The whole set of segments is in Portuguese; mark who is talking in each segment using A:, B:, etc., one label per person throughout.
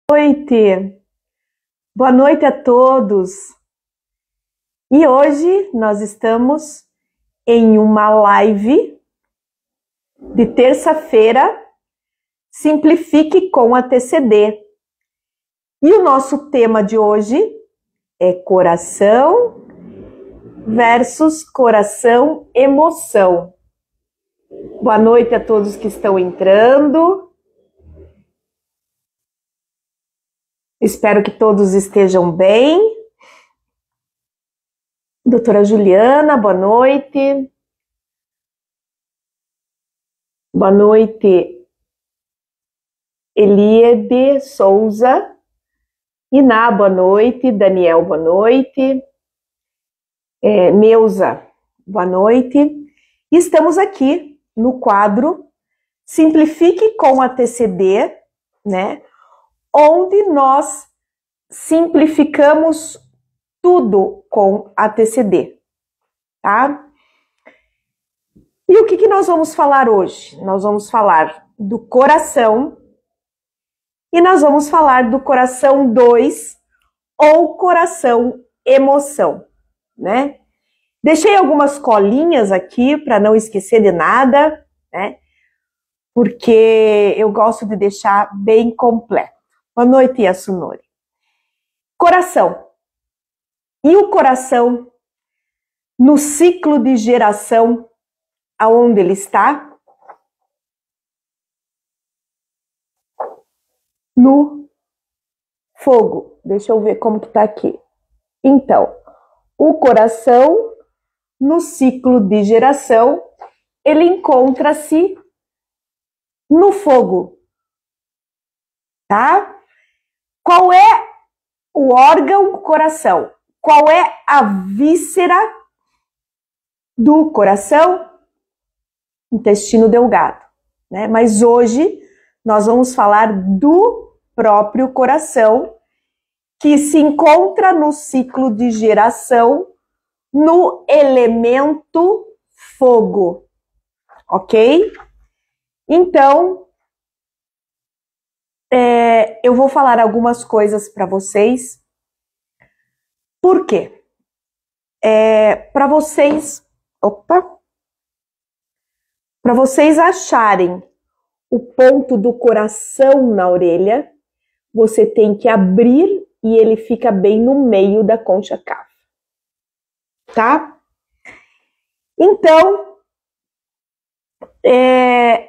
A: Noite, boa noite a todos. E hoje nós estamos em uma live de terça-feira, Simplifique com a TCD. E o nosso tema de hoje é coração versus coração emoção. Boa noite a todos que estão entrando. Espero que todos estejam bem. Doutora Juliana, boa noite. Boa noite, Eliede Souza. Iná, boa noite. Daniel, boa noite. Neuza, boa noite. E estamos aqui no quadro Simplifique com a TCD, né? Onde nós simplificamos tudo com a TCD, tá? E o que nós vamos falar hoje? Nós vamos falar do coração e nós vamos falar do coração 2 ou coração emoção, né? Deixei algumas colinhas aqui para não esquecer de nada, né? Porque eu gosto de deixar bem completo. Boa noite, Yasunori. Coração. E o coração, no ciclo de geração, aonde ele está? No fogo. Deixa eu ver como que tá aqui. Então, o coração, no ciclo de geração, ele encontra-se no fogo. Tá? Qual é o órgão coração? Qual é a víscera do coração? Intestino delgado, né? Mas hoje nós vamos falar do próprio coração, que se encontra no ciclo de geração, no elemento fogo, ok? Então, eu vou falar algumas coisas para vocês. Por quê? Para vocês acharem o ponto do coração na orelha, você tem que abrir e ele fica bem no meio da concha cava, tá? Então,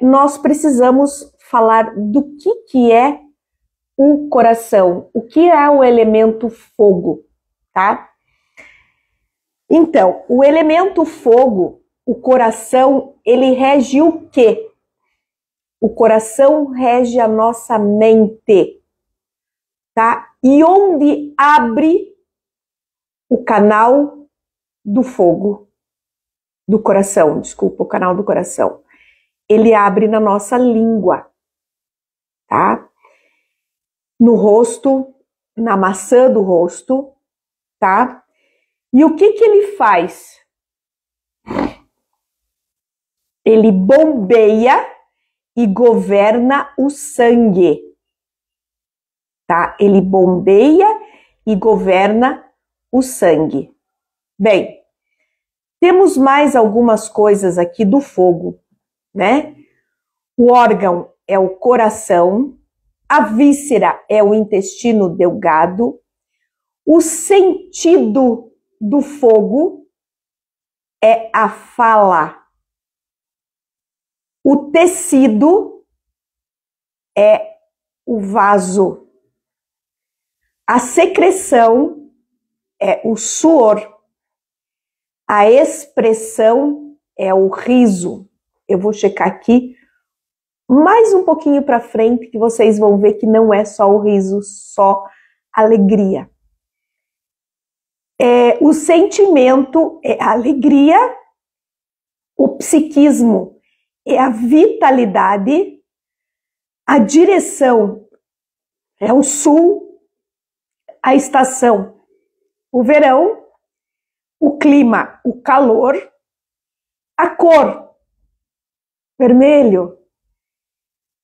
A: nós precisamos falar do que é o coração, o que é o elemento fogo, tá? Então, o elemento fogo, o coração, ele rege o quê? O coração rege a nossa mente, tá? E onde abre o canal do fogo, do coração, desculpa, o canal do coração. Ele abre na nossa língua, tá? No rosto, na maçã do rosto, tá? E o que ele faz? Ele bombeia e governa o sangue, tá? Ele bombeia e governa o sangue. Bem, temos mais algumas coisas aqui do fogo, né? O órgão é o coração, a víscera é o intestino delgado, o sentido do fogo é a fala, o tecido é o vaso, a secreção é o suor, a expressão é o riso. Eu vou checar aqui mais um pouquinho para frente que vocês vão ver que não é só o riso, só alegria. O sentimento é a alegria, o psiquismo é a vitalidade, a direção é o sul, a estação, o verão, o clima, o calor, a cor, vermelho,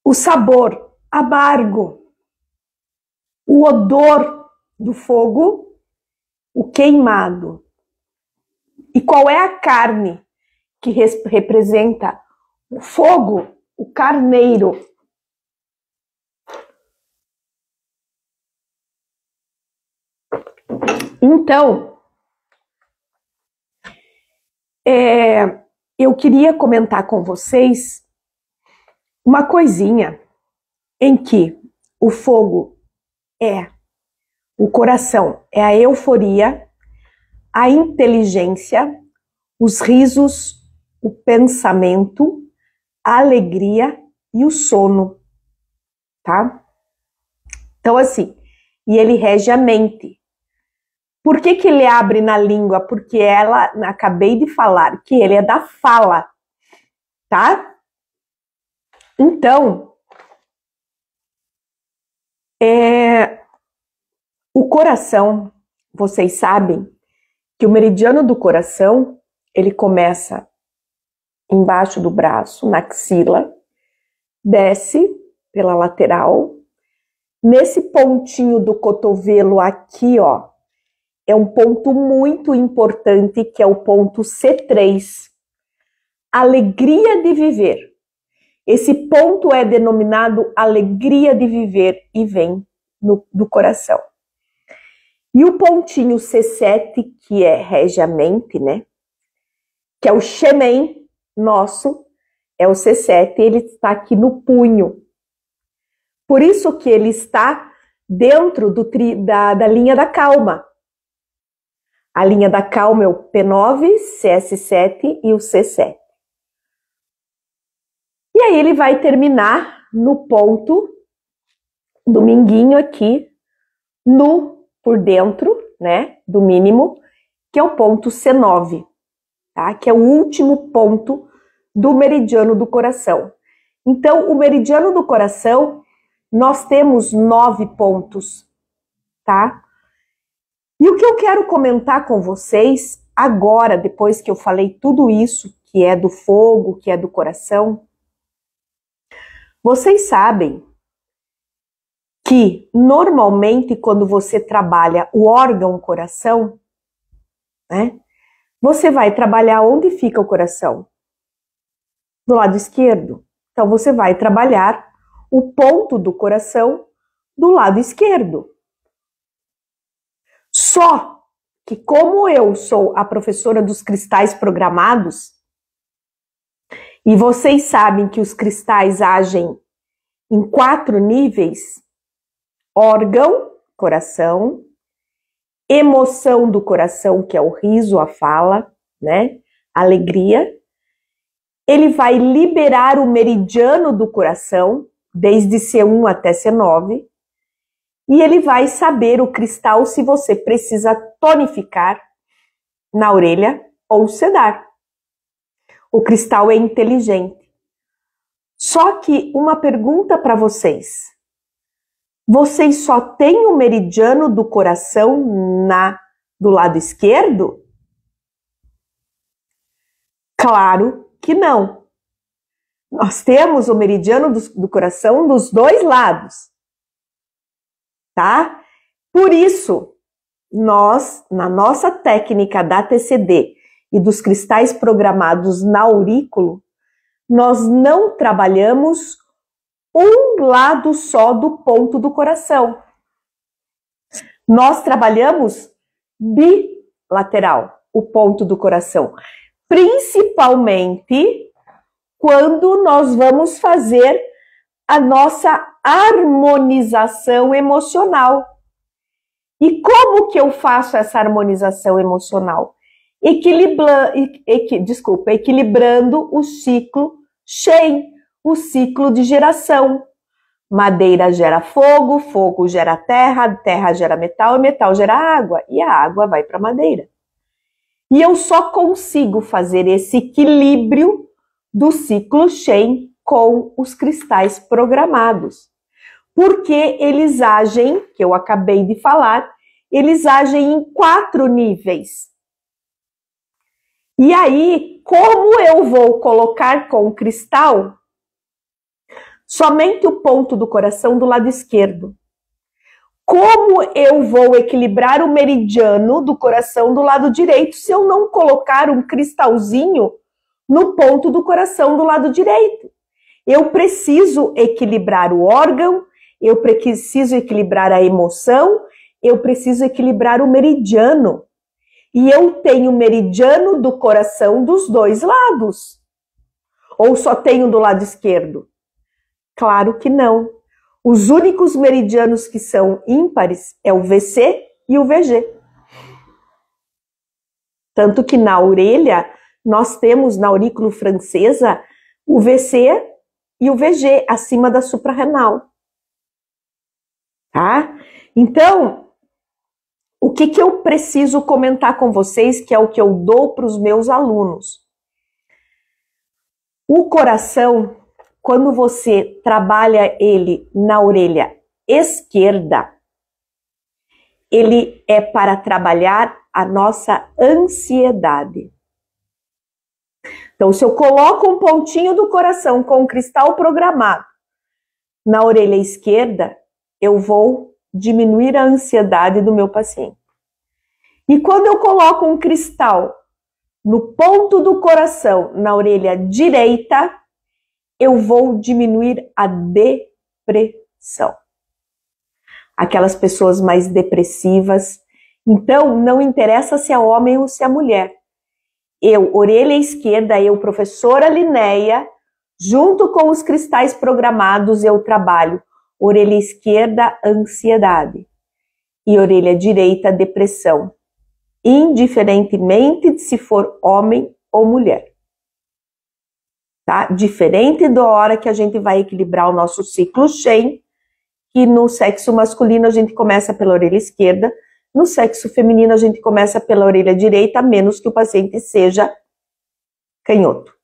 A: o sabor, amargo, o odor do fogo, o queimado. E qual é a carne que representa o fogo? O carneiro. Então, eu queria comentar com vocês uma coisinha em que o fogo é o coração, é a euforia, a inteligência, os risos, o pensamento, a alegria e o sono, tá? Então, assim, e ele rege a mente. Por que que ele abre na língua? Porque acabei de falar, que ele é da fala, tá? Então, o coração, vocês sabem que o meridiano do coração, ele começa embaixo do braço, na axila, desce pela lateral, nesse pontinho do cotovelo aqui, ó, é um ponto muito importante, que é o ponto C3, alegria de viver. Esse ponto é denominado alegria de viver e vem do coração. E o pontinho C7, que rege a mente, né? Que é o Shemen nosso, é o C7, ele está aqui no punho. Por isso que ele está dentro da linha da calma. A linha da calma é o P9, CS7 e o C7. E aí ele vai terminar no ponto do minguinho aqui, por dentro, né, do mínimo, que é o ponto C9, tá? Que é o último ponto do meridiano do coração. Então, o meridiano do coração, nós temos 9 pontos, tá? E o que eu quero comentar com vocês agora, depois que eu falei tudo isso, que é do fogo, que é do coração, vocês sabem que normalmente quando você trabalha o órgão coração, né, você vai trabalhar onde fica o coração? Do lado esquerdo. Então você vai trabalhar o ponto do coração do lado esquerdo. Só que como eu sou a professora dos cristais programados, e vocês sabem que os cristais agem em 4 níveis: órgão, coração, emoção do coração, que é o riso, a fala, né? Alegria. Ele vai liberar o meridiano do coração, desde C1 até C9, e ele vai saber o cristal se você precisa tonificar na orelha ou sedar. O cristal é inteligente. Só que uma pergunta para vocês. Vocês só têm o meridiano do coração do lado esquerdo? Claro que não. Nós temos o meridiano do coração dos dois lados, tá? Por isso, nós, na nossa técnica da TCD e dos cristais programados na aurículo, nós não trabalhamos um lado só do ponto do coração. Nós trabalhamos bilateral, o ponto do coração. Principalmente quando nós vamos fazer a nossa harmonização emocional. E como que eu faço essa harmonização emocional? Equilibrando o ciclo Shen, o ciclo de geração. Madeira gera fogo, fogo gera terra, terra gera metal e metal gera água, e a água vai para a madeira. E eu só consigo fazer esse equilíbrio do ciclo Shen com os cristais programados. Porque eles agem, que eu acabei de falar, eles agem em 4 níveis. E aí, como eu vou colocar com o cristal somente o ponto do coração do lado esquerdo? Como eu vou equilibrar o meridiano do coração do lado direito se eu não colocar um cristalzinho no ponto do coração do lado direito? Eu preciso equilibrar o órgão, eu preciso equilibrar a emoção, eu preciso equilibrar o meridiano. E eu tenho meridiano do coração dos dois lados. Ou só tenho do lado esquerdo? Claro que não. Os únicos meridianos que são ímpares é o VC e o VG. Tanto que na orelha, nós temos na aurícula francesa o VC e o VG acima da suprarrenal. Tá? Então, o que eu preciso comentar com vocês, que é o que eu dou para os meus alunos? O coração, quando você trabalha ele na orelha esquerda, ele é para trabalhar a nossa ansiedade. Então, se eu coloco um pontinho do coração com um cristal programado na orelha esquerda, eu vou diminuir a ansiedade do meu paciente. E quando eu coloco um cristal no ponto do coração, na orelha direita, eu vou diminuir a depressão. Aquelas pessoas mais depressivas. Então, não interessa se é homem ou se é mulher. Eu, orelha esquerda, eu, professora Linéia, junto com os cristais programados, eu trabalho orelha esquerda, ansiedade, e orelha direita, depressão, indiferentemente de se for homem ou mulher. Tá? Diferente da hora que a gente vai equilibrar o nosso ciclo Shen, que no sexo masculino a gente começa pela orelha esquerda, no sexo feminino a gente começa pela orelha direita, a menos que o paciente seja canhoto.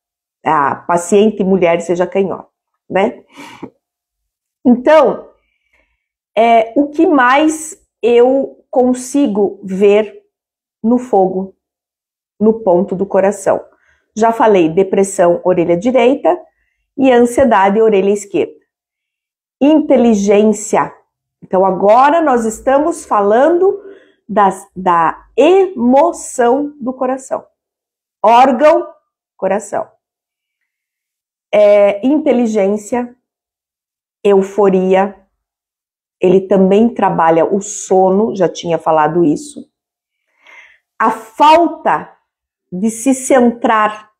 A: A paciente mulher seja canhota, né? Então, o que mais eu consigo ver no fogo, no ponto do coração? Já falei, depressão, orelha direita, e ansiedade, orelha esquerda. Inteligência. Então, agora nós estamos falando da emoção do coração. Órgão, coração. Inteligência, euforia. Ele também trabalha o sono, já tinha falado isso. A falta de se centrar,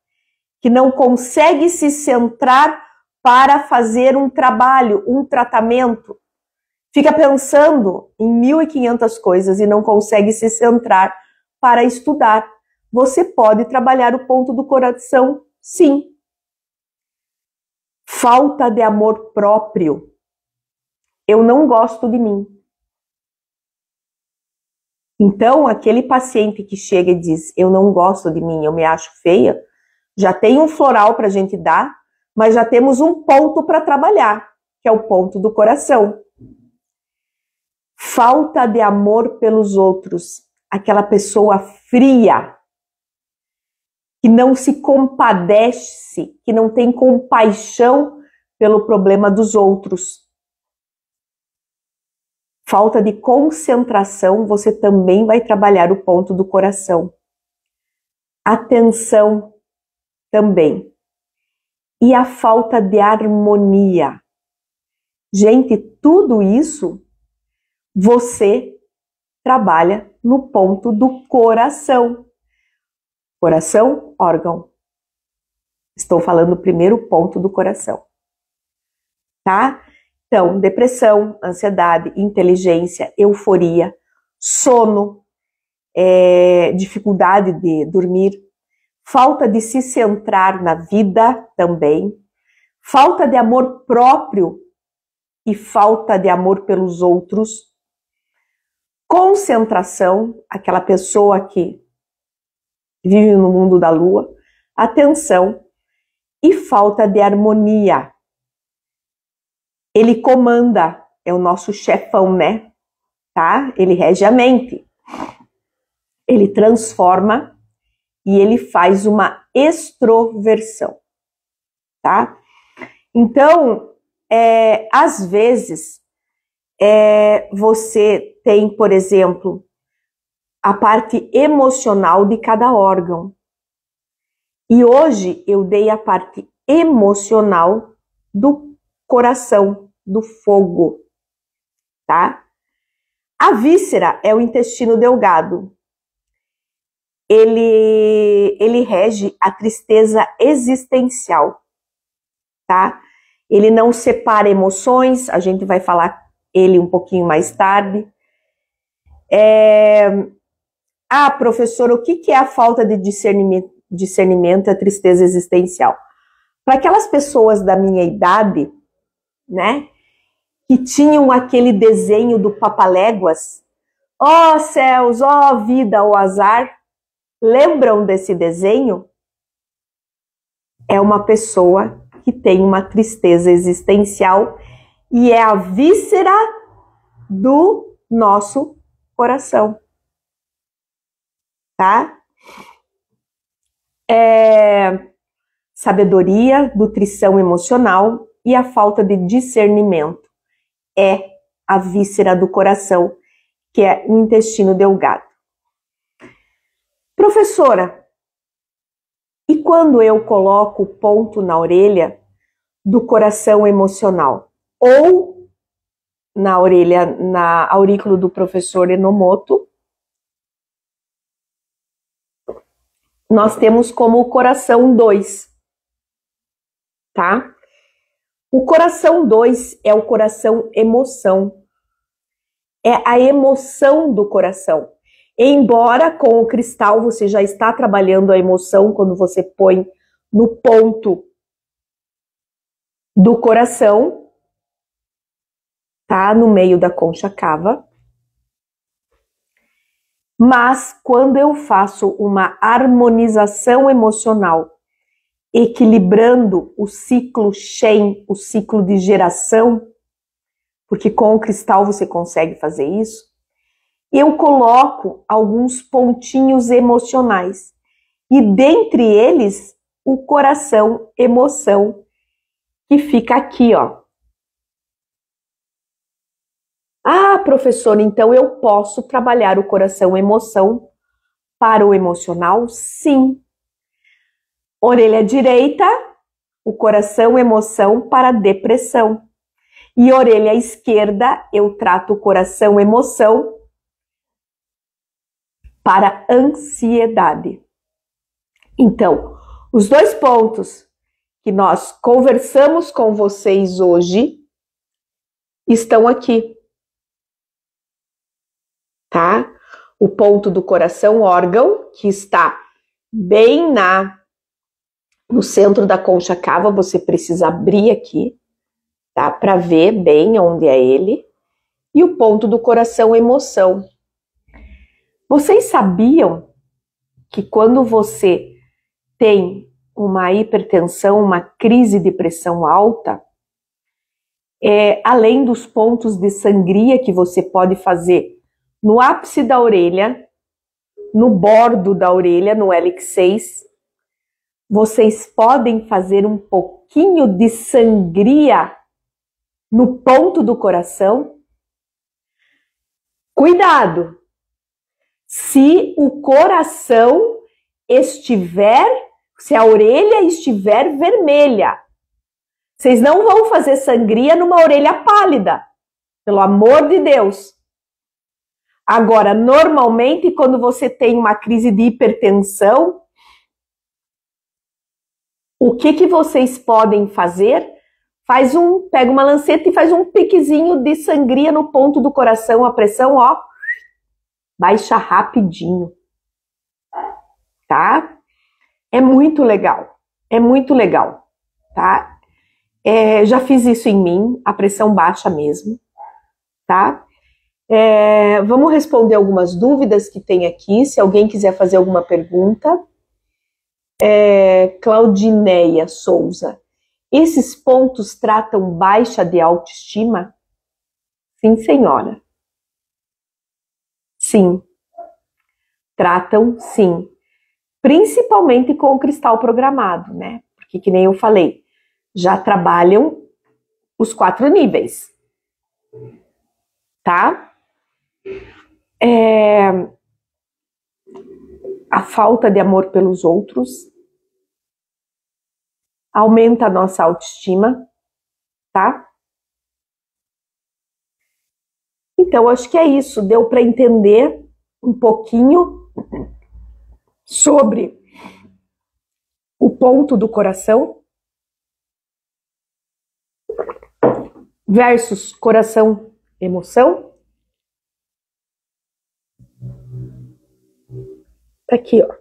A: que não consegue se centrar para fazer um trabalho, um tratamento. Fica pensando em 1.500 coisas e não consegue se centrar para estudar. Você pode trabalhar o ponto do coração, sim. Falta de amor próprio. Eu não gosto de mim. Então, aquele paciente que chega e diz, eu não gosto de mim, eu me acho feia, já tem um floral para a gente dar, mas já temos um ponto para trabalhar, que é o ponto do coração. Falta de amor pelos outros, aquela pessoa fria, que não se compadece, que não tem compaixão pelo problema dos outros. Falta de concentração, você também vai trabalhar o ponto do coração. Atenção também. E a falta de harmonia. Gente, tudo isso você trabalha no ponto do coração. Coração, órgão. Estou falando do primeiro ponto do coração. Tá? Então, depressão, ansiedade, inteligência, euforia, sono, dificuldade de dormir, falta de se centrar na vida também, falta de amor próprio e falta de amor pelos outros, concentração, aquela pessoa que vive no mundo da lua, atenção e falta de harmonia. Ele comanda, é o nosso chefão, né? Tá? Ele rege a mente. Ele transforma e ele faz uma extroversão, tá? Então, às vezes, você tem, por exemplo, a parte emocional de cada órgão. E hoje eu dei a parte emocional do coração, do fogo, tá? A víscera é o intestino delgado. Ele rege a tristeza existencial, tá? Ele não separa emoções, a gente vai falar ele um pouquinho mais tarde. Professor, o que é a falta de discernimento e a tristeza existencial? Para aquelas pessoas da minha idade, né, que tinham aquele desenho do Papaléguas, ó céus, ó vida, ó azar, lembram desse desenho? É uma pessoa que tem uma tristeza existencial e é a víscera do nosso coração, tá? Sabedoria, nutrição emocional e a falta de discernimento é a víscera do coração, que é o intestino delgado. Professora, e quando eu coloco o ponto na orelha do coração emocional ou na orelha, na aurículo do professor Enomoto, nós temos como o coração 2, tá? O coração 2 é o coração emoção. É a emoção do coração. Embora com o cristal você já está trabalhando a emoção quando você põe no ponto do coração, tá? No meio da concha cava. Mas quando eu faço uma harmonização emocional, equilibrando o ciclo Shen, o ciclo de geração, porque com o cristal você consegue fazer isso, eu coloco alguns pontinhos emocionais. E dentre eles, o coração emoção, que fica aqui, ó. Ah, professor, então eu posso trabalhar o coração emoção para o emocional? Sim. Orelha direita, o coração emoção para a depressão. E orelha esquerda, eu trato o coração emoção para ansiedade. Então, os dois pontos que nós conversamos com vocês hoje estão aqui, tá? O ponto do coração órgão, que está bem no centro da concha cava, você precisa abrir aqui, tá? Para ver bem onde é ele. E o ponto do coração emoção. Vocês sabiam que quando você tem uma hipertensão, uma crise de pressão alta, além dos pontos de sangria que você pode fazer no ápice da orelha, no bordo da orelha, no hélix 6, vocês podem fazer um pouquinho de sangria no ponto do coração? Cuidado! Se o coração se a orelha estiver vermelha, vocês não vão fazer sangria numa orelha pálida, pelo amor de Deus. Agora, normalmente, quando você tem uma crise de hipertensão, o que vocês podem fazer? Pega uma lanceta e faz um piquezinho de sangria no ponto do coração, a pressão, ó, baixa rapidinho, tá? É muito legal, tá? Já fiz isso em mim, a pressão baixa mesmo, tá? Vamos responder algumas dúvidas que tem aqui, se alguém quiser fazer alguma pergunta. Claudineia Souza, esses pontos tratam baixa de autoestima? Sim, senhora. Sim, tratam sim, principalmente com o cristal programado, né? Porque, que nem eu falei, já trabalham os 4 níveis. tá? A falta de amor pelos outros aumenta a nossa autoestima, tá? Então, acho que é isso. Deu para entender um pouquinho sobre o ponto do coração versus coração, emoção. Aqui, ó,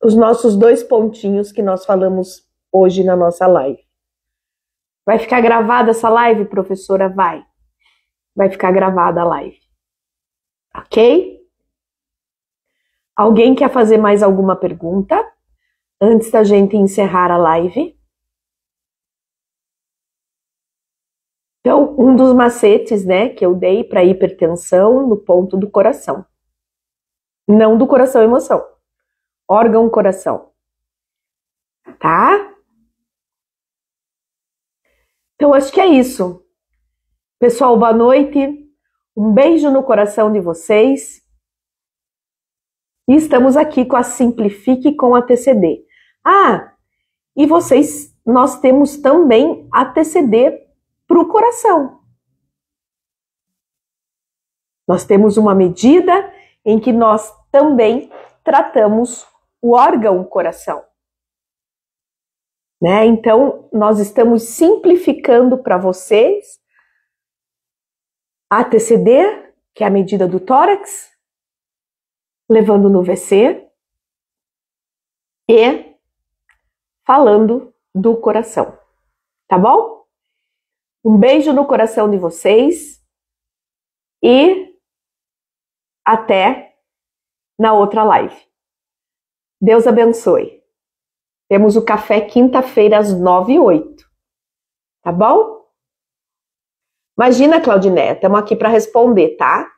A: os nossos 2 pontinhos que nós falamos hoje na nossa live. Vai ficar gravada essa live, professora? Vai ficar gravada a live. Ok? Alguém quer fazer mais alguma pergunta antes da gente encerrar a live? Então, um dos macetes, né, que eu dei para hipertensão no ponto do coração. Não do coração emoção. Órgão coração. Tá? Então, acho que é isso. Pessoal, boa noite. Um beijo no coração de vocês. E estamos aqui com a Simplifique com a TCD. E nós temos também a TCD para o coração. Nós temos uma medida em que nós também tratamos o órgão coração. Né? Então, nós estamos simplificando para vocês a TCD, que é a medida do tórax, levando no VC e falando do coração. Tá bom? Um beijo no coração de vocês e até na outra live. Deus abençoe. Temos o café quinta-feira às 9h08. Tá bom? Imagina, Claudiné, estamos aqui para responder, tá?